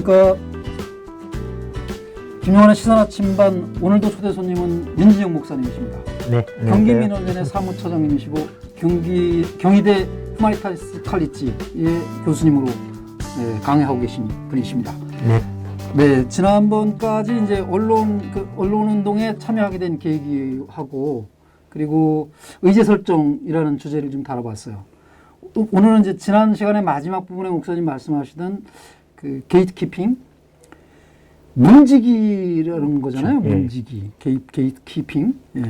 안녕하십니까. 김용환의 시선아침반, 오늘도 초대 손님은 민진영 목사님이십니다. 네, 경기민원연의 사무처장님이시고 경희대 휴마니타리스 칼리지의 교수님으로 강의하고 계신 분이십니다. 네. 네, 지난번까지 이제 언론운동에 참여하게 된 계기하고 그리고 의제 설정이라는 주제를 좀 다뤄봤어요. 오늘은 이제 지난 시간에 마지막 부분에 목사님 말씀하시던 그 게이트키핑, 문지기라는 거잖아요. 예. 문지기, 게이트키핑. 예.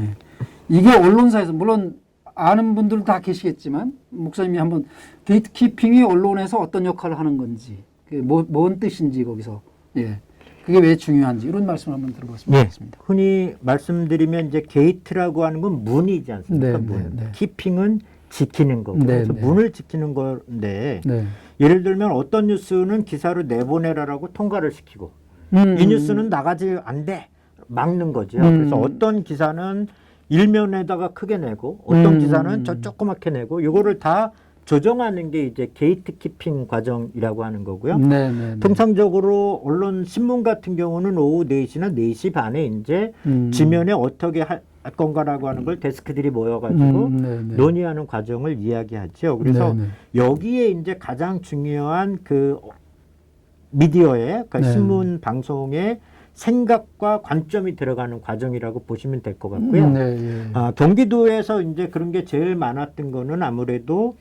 이게 언론사에서 물론 아는 분들 다 계시겠지만 목사님이 한번 게이트키핑이 언론에서 어떤 역할을 하는 건지, 뭔 뜻인지 거기서, 예, 그게 왜 중요한지 이런 말씀을 한번 들어봤으면 좋겠습니다. 흔히 말씀드리면 이제 게이트라고 하는 건 문이지 않습니까? 네, 문. 네, 네. 키핑은 지키는 거고, 네, 그래서 네. 문을 지키는 건데, 네. 예를 들면 어떤 뉴스는 기사로 내보내라라고 통과를 시키고, 이 뉴스는 나가지 안 돼, 막는 거죠. 그래서 어떤 기사는 일면에다가 크게 내고, 어떤 기사는 저 조그맣게 내고, 이거를 다 조정하는 게 이제 게이트키핑 과정이라고 하는 거고요. 네, 네, 네. 통상적으로 언론 신문 같은 경우는 오후 4시나 4시 반에 이제 지면에 어떻게 할 건가라고 하는 걸 데스크들이 모여가지고 네, 네. 논의하는 과정을 이야기하죠. 그래서 네, 네. 여기에 이제 가장 중요한 그 미디어의, 그러니까 네. 신문 방송의 생각과 관점이 들어가는 과정이라고 보시면 될 것 같고요. 네, 예. 경기도에서 이제 그런 게 제일 많았던 거는 아무래도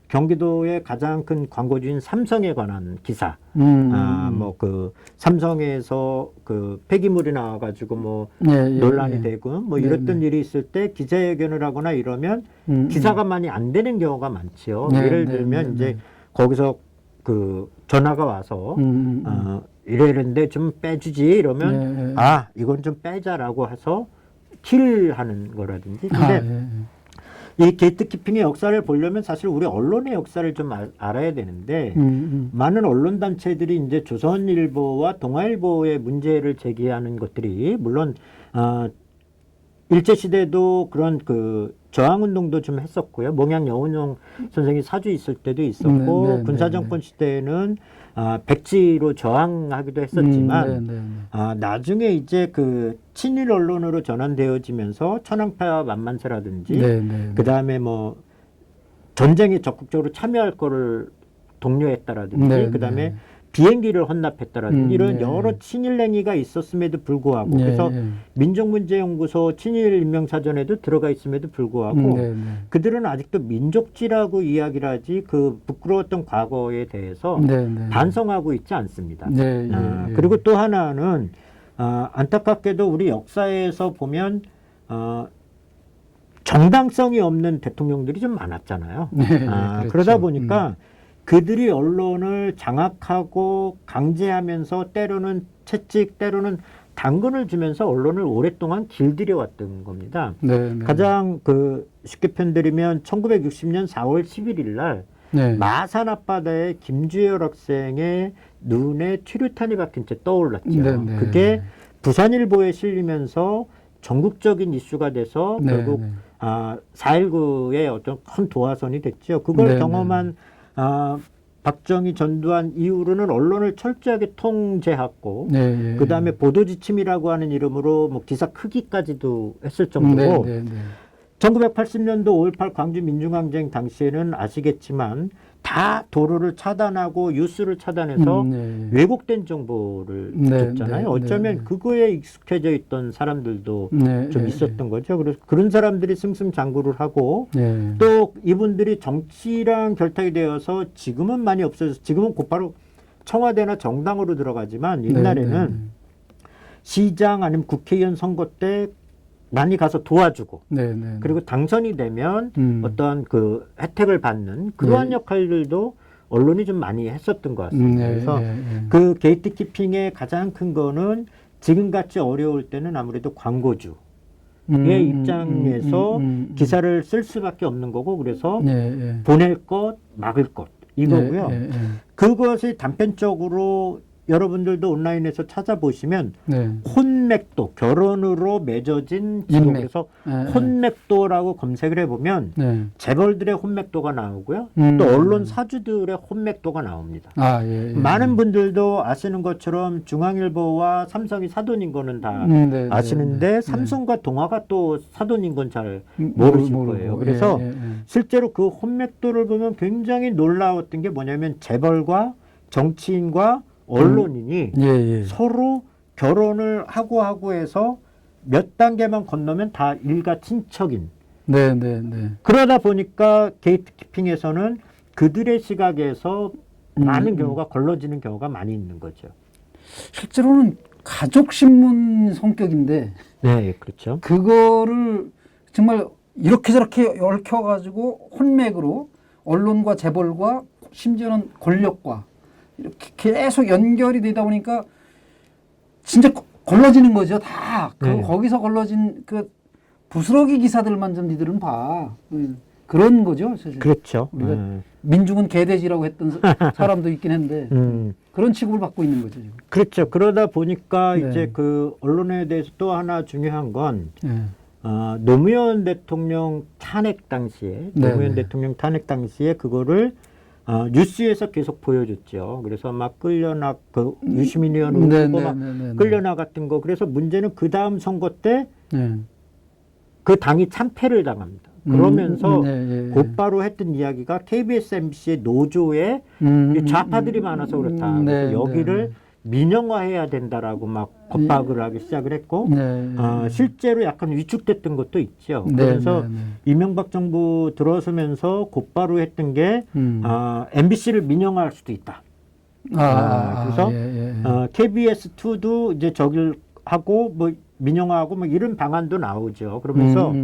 경기도의 가장 큰 광고주인 삼성에 관한 기사. 뭐 그 삼성에서 그 폐기물이 나와가지고 뭐 예, 예, 논란이 예. 되고 뭐 네, 이랬던 네. 일이 있을 때 기자회견을 하거나 이러면 기사가 많이 안 되는 경우가 많지요. 네, 예를 네, 들면 네, 이제 네. 거기서 그 전화가 와서 이랬는데 좀 빼주지 이러면 네, 네. 아 이건 좀 빼자라고 해서 킬하는 거라든지. 근데 예. 이 게이트키핑의 역사를 보려면 사실 우리 언론의 역사를 좀 알아야 되는데 많은 언론 단체들이 이제 조선일보와 동아일보의 문제를 제기하는 것들이 물론 일제 시대도 그런 그 저항 운동도 좀 했었고요. 몽양 여운용 선생이 사주 있을 때도 있었고 네, 군사정권 시대에는 백지로 저항하기도 했었지만 나중에 이제 그 친일 언론으로 전환되어지면서 천황폐와 만만세라든지 네, 네. 그 다음에 뭐 전쟁에 적극적으로 참여할 거를 독려했다라든지 네, 그 다음에 네. 비행기를 헌납했다라든지 이런 네. 여러 친일 행위가 있었음에도 불구하고 네, 그래서 네. 민족문제연구소 친일 인명사전에도 들어가 있음에도 불구하고 네, 네. 그들은 아직도 민족지라고 이야기를 하지 그 부끄러웠던 과거에 대해서 네, 네. 반성하고 있지 않습니다. 네, 예, 예. 그리고 또 하나는 안타깝게도 우리 역사에서 보면 정당성이 없는 대통령들이 좀 많았잖아요. 네, 그렇죠. 그러다 보니까 그들이 언론을 장악하고 강제하면서 때로는 채찍, 때로는 당근을 주면서 언론을 오랫동안 길들여왔던 겁니다. 네, 네. 가장 그 쉽게 편드리면 1960년 4월 11일 날 네. 마산 앞바다에 김주열 학생의 눈에 최루탄이 박힌 채 떠올랐죠. 네, 네. 그게 부산일보에 실리면서 전국적인 이슈가 돼서 네, 결국 네. 4.19의 어떤 큰 도화선이 됐죠. 그걸 네, 경험한 박정희 전두환 이후로는 언론을 철저하게 통제하고 네, 예. 그 다음에 보도지침이라고 하는 이름으로 뭐 기사 크기까지도 했을 정도고 네, 네, 네. 1980년도 5.18 광주 민중항쟁 당시에는 아시겠지만 다 도로를 차단하고 뉴스를 차단해서 네. 왜곡된 정보를 네, 줬잖아요. 네, 어쩌면 네. 그거에 익숙해져 있던 사람들도 네, 좀 네, 있었던 거죠. 그래서 그런 사람들이 승승장구를 하고 네. 또 이분들이 정치랑 결탁이 되어서 지금은 많이 없어져서 지금은 곧바로 청와대나 정당으로 들어가지만 옛날에는 네, 네. 시장 아니면 국회의원 선거 때 많이 가서 도와주고 네, 네. 그리고 당선이 되면 어떤 그 혜택을 받는 네. 그러한 역할들도 언론이 좀 많이 했었던 것 같습니다. 네, 그래서 네, 네. 그 게이트키핑의 가장 큰 거는 지금같이 어려울 때는 아무래도 광고주의 입장에서 기사를 쓸 수밖에 없는 거고 그래서 네, 네. 보낼 것, 막을 것 이거고요. 네, 네, 네. 그것이 단편적으로 여러분들도 온라인에서 찾아보시면 네. 혼맥도, 결혼으로 맺어진 기록, 인맥. 그래서 네. 혼맥도라고 검색을 해보면 네. 재벌들의 혼맥도가 나오고요. 또 언론 사주들의 혼맥도가 나옵니다. 아, 예, 예. 많은 분들도 아시는 것처럼 중앙일보와 삼성이 사돈인 거는 다 네, 아시는데 네. 삼성과 동아가 또 사돈인 건 잘 모르실 거예요. 그래서 예, 예, 예. 실제로 그 혼맥도를 보면 굉장히 놀라웠던 게 뭐냐면 재벌과 정치인과 언론인이 예, 예. 서로 결혼을 하고 해서 몇 단계만 건너면 다 일가 친척인. 네, 네, 네. 그러다 보니까 게이트키핑에서는 그들의 시각에서 많은 경우가 걸러지는 경우가 많이 있는 거죠. 실제로는 가족 신문 성격인데 네, 그렇죠. 그거를 정말 이렇게 저렇게 얽혀가지고 혼맥으로 언론과 재벌과 심지어는 권력과 이렇게 계속 연결이 되다 보니까 진짜 걸러지는 거죠. 다. 네. 거기서 걸러진 그 부스러기 기사들만 좀 니들은 봐. 그런 거죠. 사실. 그렇죠. 우리가 민중은 개돼지라고 했던 사람도 있긴 한데 그런 취급을 받고 있는 거죠. 지금. 그렇죠. 그러다 보니까 네. 이제 그 언론에 대해서 또 하나 중요한 건 네. 노무현 대통령 탄핵 당시에 네, 노무현 네. 대통령 탄핵 당시에 그거를 뉴스에서 계속 보여줬죠. 그래서 막 유시민 의원을 네, 울고 네, 막 네, 네, 네. 끌려나갔던 거. 그래서 문제는 그 다음 선거 때 그 네. 당이 참패를 당합니다. 그러면서 네, 예. 곧바로 했던 이야기가 KBS, MBC의 노조에 좌파들이 많아서 그렇다. 네, 그래서 네, 여기를 네. 민영화해야 된다라고 막 겁박을 하기 시작을 했고 네. 실제로 약간 위축됐던 것도 있죠. 네, 그래서 네, 네. 이명박 정부 들어서면서 곧바로 했던 게 MBC를 민영화할 수도 있다. 그래서 예, 예. KBS2도 이제 저길 하고 뭐 민영화하고 뭐 이런 방안도 나오죠. 그러면서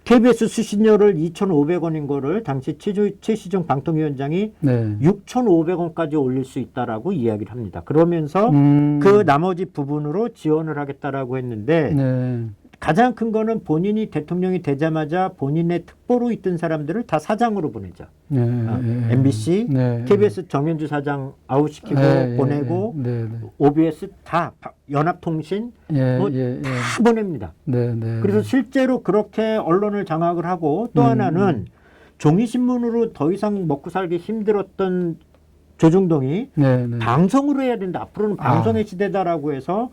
KBS 수신료를 2,500원인 거를 당시 최시중 방통위원장이 네. 6,500원까지 올릴 수 있다라고 이야기를 합니다. 그러면서 그 나머지 부분으로 지원을 하겠다라고 했는데 네. 가장 큰 거는 본인이 대통령이 되자마자 본인의 특보로 있던 사람들을 다 사장으로 보내죠. 네. 네. MBC, 네. KBS 정현주 사장 아웃시키고 네, 보내고 네, 네. OBS 다 연합통신 예, 뭐 예, 예. 다 보냅니다. 네, 네. 그래서 실제로 그렇게 언론을 장악을 하고 또 하나는 종이신문으로 더 이상 먹고 살기 힘들었던 조중동이 네, 네. 방송으로 해야 된다. 앞으로는 방송의 시대다라고 해서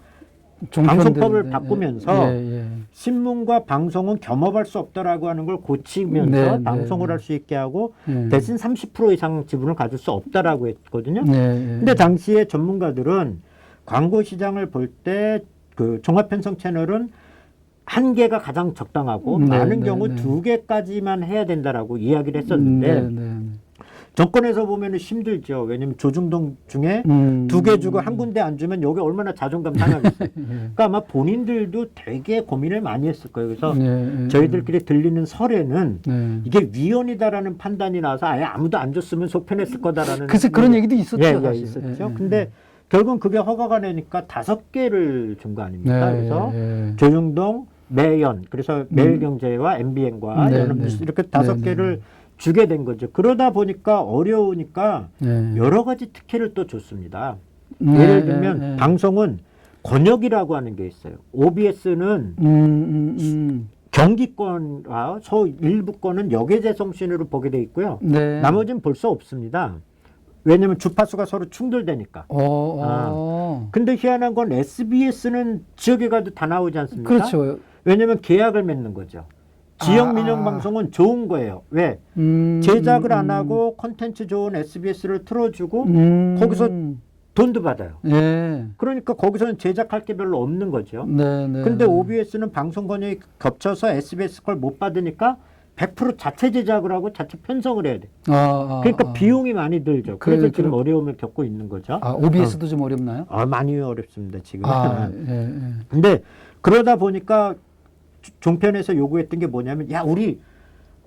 종편들, 방송법을 네, 바꾸면서 예, 예. 신문과 방송은 겸업할 수 없다라고 하는 걸 고치면서 네, 방송을 네, 할 수 있게 하고 네. 대신 30% 이상 지분을 가질 수 없다라고 했거든요. 네, 예. 근데 당시에 전문가들은 광고 시장을 볼 때 그 종합편성 채널은 한 개가 가장 적당하고 네, 많은 네, 경우 네. 2개까지만 해야 된다라고 이야기를 했었는데 네, 네. 정권에서 보면 힘들죠. 왜냐하면 조중동 중에 2개 주고 한 군데 안 주면 여기 얼마나 자존감 상하겠어요. 그러니까 아마 본인들도 되게 고민을 많이 했을 거예요. 그래서 네, 저희들끼리 들리는 설에는 네. 이게 위헌이다라는 판단이 나서 아예 아무도 안 줬으면 속편했을 거다라는 글쎄 그런 얘기도 있었죠. 예, 사실. 있었죠. 예, 예. 근데 결국은 그게 허가가 되니까 5개를 준 거 아닙니까? 네, 그래서 예. 조중동, 매연, 그래서 매일경제와 MBN과 네, 연합뉴스 네. 이렇게 네, 5개를 주게 된 거죠. 그러다 보니까 어려우니까 네. 여러 가지 특혜를 또 줬습니다. 네, 예를 들면 네, 네. 방송은 권역이라고 하는 게 있어요. OBS는 경기권과 일부권은 역외재송신으로 보게 돼 있고요. 네. 나머지는 볼 수 없습니다. 왜냐하면 주파수가 서로 충돌되니까. 근데 희한한 건 SBS는 지역에 가도 다 나오지 않습니까? 그렇죠. 왜냐하면 계약을 맺는 거죠. 지역 민영 방송은 좋은 거예요. 왜? 제작을 안 하고 콘텐츠 좋은 SBS를 틀어주고 거기서 돈도 받아요. 예. 그러니까 거기서는 제작할 게 별로 없는 거죠. 네, 네. 근데 OBS는 방송 권역이 겹쳐서 SBS 걸 못 받으니까 100% 자체 제작을 하고 자체 편성을 해야 돼. 그러니까 비용이 많이 들죠. 그래서 지금 어려움을 겪고 있는 거죠. OBS도 좀 어렵나요? 많이 어렵습니다, 지금. 예. 근데 그러다 보니까 종편에서 요구했던 게 뭐냐면, 야, 우리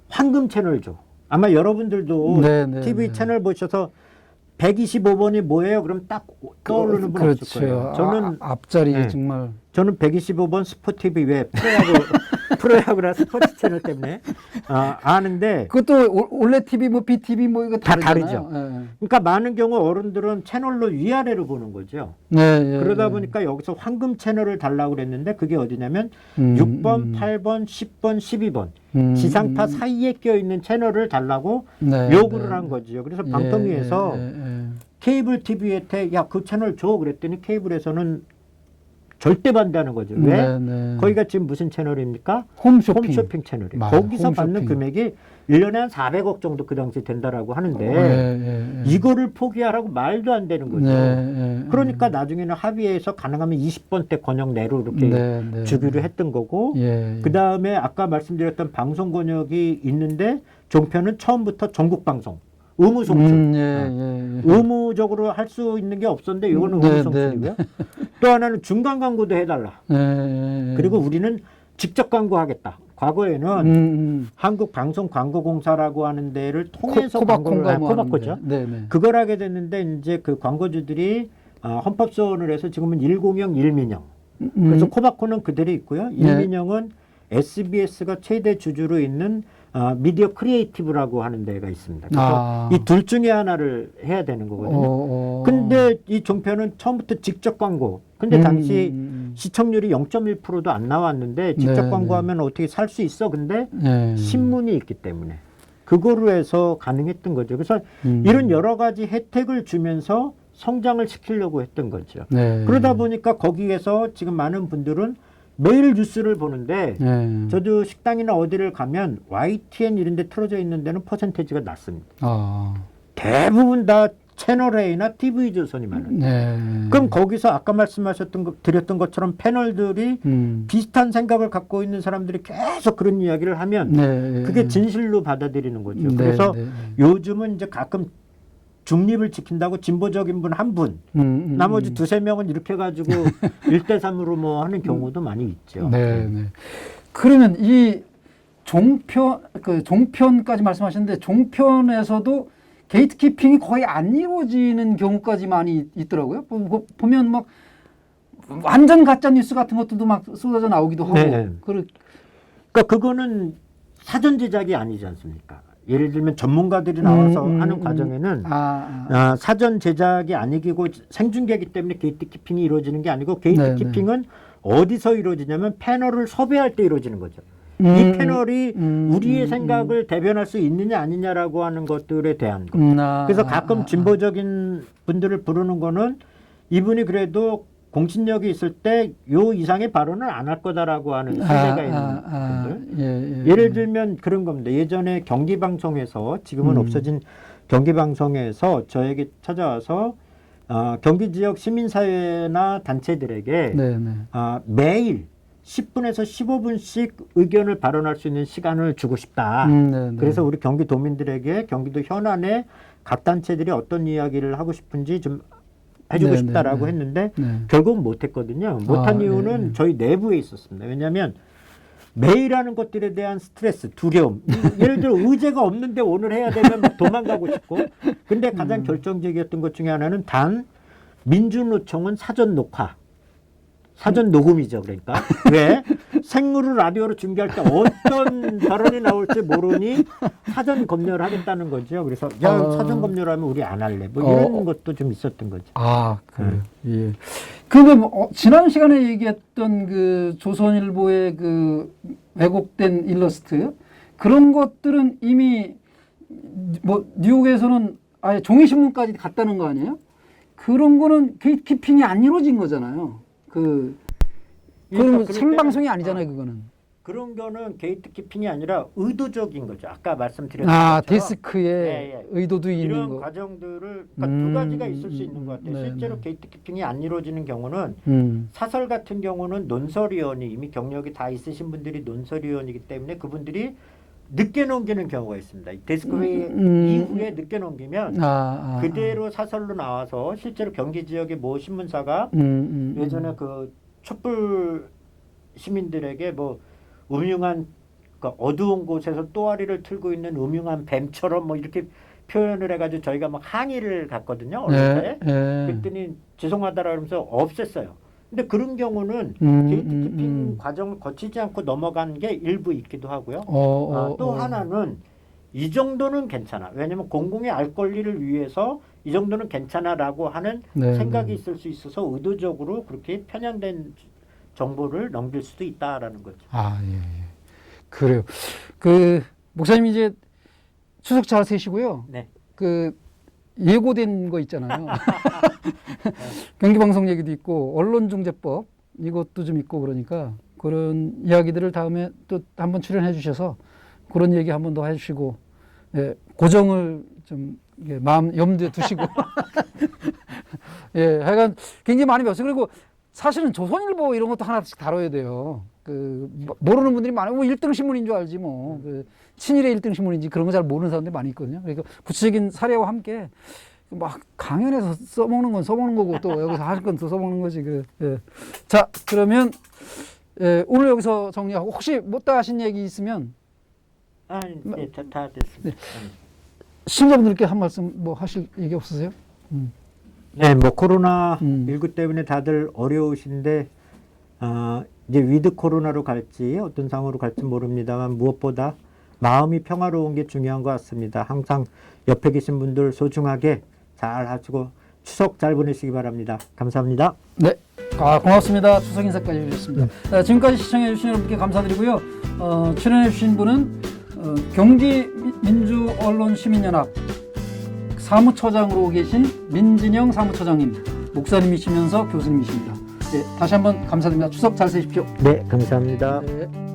황금 채널 줘. 아마 여러분들도 TV 채널 보셔서 125번이 뭐예요? 그럼 딱 떠오르는 분 없을 거예요. 저는 앞자리 정말. 저는 125번 스포티비 왜 프로야구 프로야구나 스포츠 채널 때문에 아는데 그것도 올레 TV 뭐 BTV 뭐 이거 다 다르잖아요. 다르죠. 그러니까 많은 경우 어른들은 채널로 위아래로 보는 거죠. 네, 그러다 보니까 여기서 황금 채널을 달라고 그랬는데 그게 어디냐면 6번, 8번, 10번, 12번 지상파 사이에 껴있는 채널을 달라고 네, 요구를 네. 한 거죠. 그래서 방통위에서 케이블 TV한테 야, 그 채널 줘 그랬더니 케이블에서는 절대 반대하는 거죠. 왜? 거기가 지금 무슨 채널입니까? 홈쇼핑 채널이에요. 맞아요. 거기서 받는 홈쇼핑. 금액이 1년에 한 400억 정도 그 당시 된다라고 하는데 이거를 포기하라고 말도 안 되는 거죠. 그러니까 나중에는 합의해서 가능하면 20번대 권역 내로 이렇게 주기로 했던 거고 그 다음에 아까 말씀드렸던 방송 권역이 있는데 종편은 처음부터 전국 방송 의무 송출. 의무적으로 할 수 있는 게 없었는데 이거는 의무 송출이고요. 또 하나는 중간 광고도 해달라. 그리고 우리는 직접 광고하겠다. 과거에는 한국방송광고공사라고 하는 데를 통해서 광고를 코바코죠. 그걸 하게 됐는데 이제 그 광고주들이 헌법소원을 해서 지금은 1공영 1민영. 그래서 코바코는 그대로 있고요. 1민영은 SBS가 최대 주주로 있는 미디어 크리에이티브라고 하는 데가 있습니다. 그래서 이 둘 중에 하나를 해야 되는 거거든요. 근데 이 종편은 처음부터 직접 광고. 근데 당시 시청률이 0.1%도 안 나왔는데 직접 광고하면 어떻게 살 수 있어? 근데 신문이 있기 때문에 그거로 해서 가능했던 거죠. 그래서 이런 여러 가지 혜택을 주면서 성장을 시키려고 했던 거죠. 그러다 보니까 거기에서 지금 많은 분들은 매일 뉴스를 보는데 저도 식당이나 어디를 가면 YTN 이런 데 틀어져 있는 데는 퍼센테이지가 낮습니다. 대부분 다 채널A나 TV조선이 많아요. 그럼 거기서 아까 드렸던 것처럼 패널들이 비슷한 생각을 갖고 있는 사람들이 계속 그런 이야기를 하면 그게 진실로 받아들이는 거죠. 그래서 요즘은 이제 가끔 중립을 지킨다고 진보적인 분 한 분, 나머지 두세 명은 이렇게 해가지고 1대3으로 뭐 하는 경우도 많이 있죠. 그러면 이 종편까지 말씀하셨는데 종편에서도 게이트키핑이 거의 안 이루어지는 경우까지 많이 있더라고요. 보면 막 완전 가짜 뉴스 같은 것들도 막 쏟아져 나오기도 하고. 그러니까 그거는 사전 제작이 아니지 않습니까? 예를 들면 전문가들이 나와서 하는 과정에는 사전 제작이 아니고 생중계이기 때문에 게이트키핑이 이루어지는 게 아니고 게이트키핑은 어디서 이루어지냐면 패널을 섭외할 때 이루어지는 거죠. 이 패널이 우리의 생각을 대변할 수 있느냐 아니냐라고 하는 것들에 대한 것. 그래서 가끔 진보적인 분들을 부르는 거는 이분이 그래도 공신력이 있을 때 요 이상의 발언을 안 할 거다라고 하는 신뢰가 있는 분들. 예를 들면 그런 겁니다. 예전에 경기방송에서 지금은 없어진 경기방송에서 저에게 찾아와서 경기 지역 시민사회나 단체들에게 매일 10분에서 15분씩 의견을 발언할 수 있는 시간을 주고 싶다. 그래서 우리 경기도민들에게 경기도 현안에 각 단체들이 어떤 이야기를 하고 싶은지 좀 해주고 싶다라고 했는데 결국은 못했거든요. 못한 이유는 저희 내부에 있었습니다. 왜냐하면 매일 하는 것들에 대한 스트레스, 두려움. 예를 들어 의제가 없는데 오늘 해야 되면 막 도망가고 싶고. 근데 가장 결정적이었던 것 중에 하나는 단 민주노총은 사전 녹화. 사전 녹음이죠. 그러니까 왜 생물을 라디오로 준비할 때 어떤 발언이 나올지 모르니 사전 검열을 하겠다는 거죠. 그래서 야 사전 검열하면 우리 안 할래. 뭐 이런 것도 좀 있었던 거죠. 그래요. 예. 그러면 지난 시간에 얘기했던 그 조선일보의 그 왜곡된 일러스트 그런 것들은 이미 뭐 뉴욕에서는 아예 종이신문까지 갔다는 거 아니에요? 그런 거는 게이트키핑이 안 이루어진 거잖아요. 그건 생방송이 아니잖아요, 그거는. 그런 거는 게이트키핑이 아니라 의도적인 거죠. 아까 말씀드렸던 것처럼. 데스크에 의도도 있는 이런 거. 과정들을 두 가지가 있을 수 있는 것 같아요. 실제로 게이트키핑이 안 이루어지는 경우는 사설 같은 경우는 논설위원이 이미 경력이 다 있으신 분들이 논설위원이기 때문에 그분들이 늦게 넘기는 경우가 있습니다. 데스크 회의 이후에 늦게 넘기면 그대로 사설로 나와서 실제로 경기 지역의 모 신문사가 예전에 그 촛불 시민들에게 뭐 음흉한 그러니까 어두운 곳에서 또아리를 틀고 있는 음흉한 뱀처럼 뭐 이렇게 표현을 해가지고 저희가 막 항의를 갔거든요. 어릴 때. 그랬더니 죄송하다라 그러면서 없앴어요. 근데 그런 경우는 게이트키핑 과정을 거치지 않고 넘어간 게 일부 있기도 하고요. 또 하나는 이 정도는 괜찮아. 왜냐하면 공공의 알 권리를 위해서 이 정도는 괜찮아라고 하는 생각이 있을 수 있어서 의도적으로 그렇게 편향된 정보를 넘길 수도 있다라는 거죠. 아, 예, 예. 그래요. 그 목사님 이제 추석 잘 세시고요. 네. 그 예고된 거 있잖아요. 경기방송 얘기도 있고 언론중재법 이것도 좀 있고 그러니까 그런 이야기들을 다음에 또 한번 출연해 주셔서 그런 얘기 한번 더 해주시고 예, 고정을 좀 예, 마음 염두에 두시고 예, 하여간 굉장히 많이 배웠어요. 그리고 사실은 조선일보 이런 것도 하나씩 다뤄야 돼요. 그 모르는 분들이 많아요. 뭐 1등 신문인 줄 알지 뭐. 그 친일의 1등 신문인지 그런 거 잘 모르는 사람들이 많이 있거든요. 그러니까 구체적인 사례와 함께 막 강연에서 써먹는 건 써먹는 거고 또 여기서 할 건 또 써먹는 거지. 그 예. 자, 그러면 예, 오늘 여기서 정리하고 혹시 못다 하신 얘기 있으면 네, 다 됐습니다. 네. 시청자분들께 한 말씀 뭐 하실 얘기 없으세요? 네, 뭐 코로나19 때문에 다들 어려우신데 이제 위드 코로나로 갈지 어떤 상황으로 갈지 모릅니다만 무엇보다 마음이 평화로운 게 중요한 것 같습니다. 항상 옆에 계신 분들 소중하게 잘 하시고 추석 잘 보내시기 바랍니다. 감사합니다. 네, 고맙습니다. 추석 인사까지 해주셨습니다. 지금까지 시청해주신 여러분께 감사드리고요. 출연해주신 분은 경기민주언론시민연합 사무처장으로 계신 민진영 사무처장님, 목사님이시면서 교수님이십니다. 네, 다시 한번 감사드립니다. 추석 잘 세십시오. 네, 감사합니다. 네.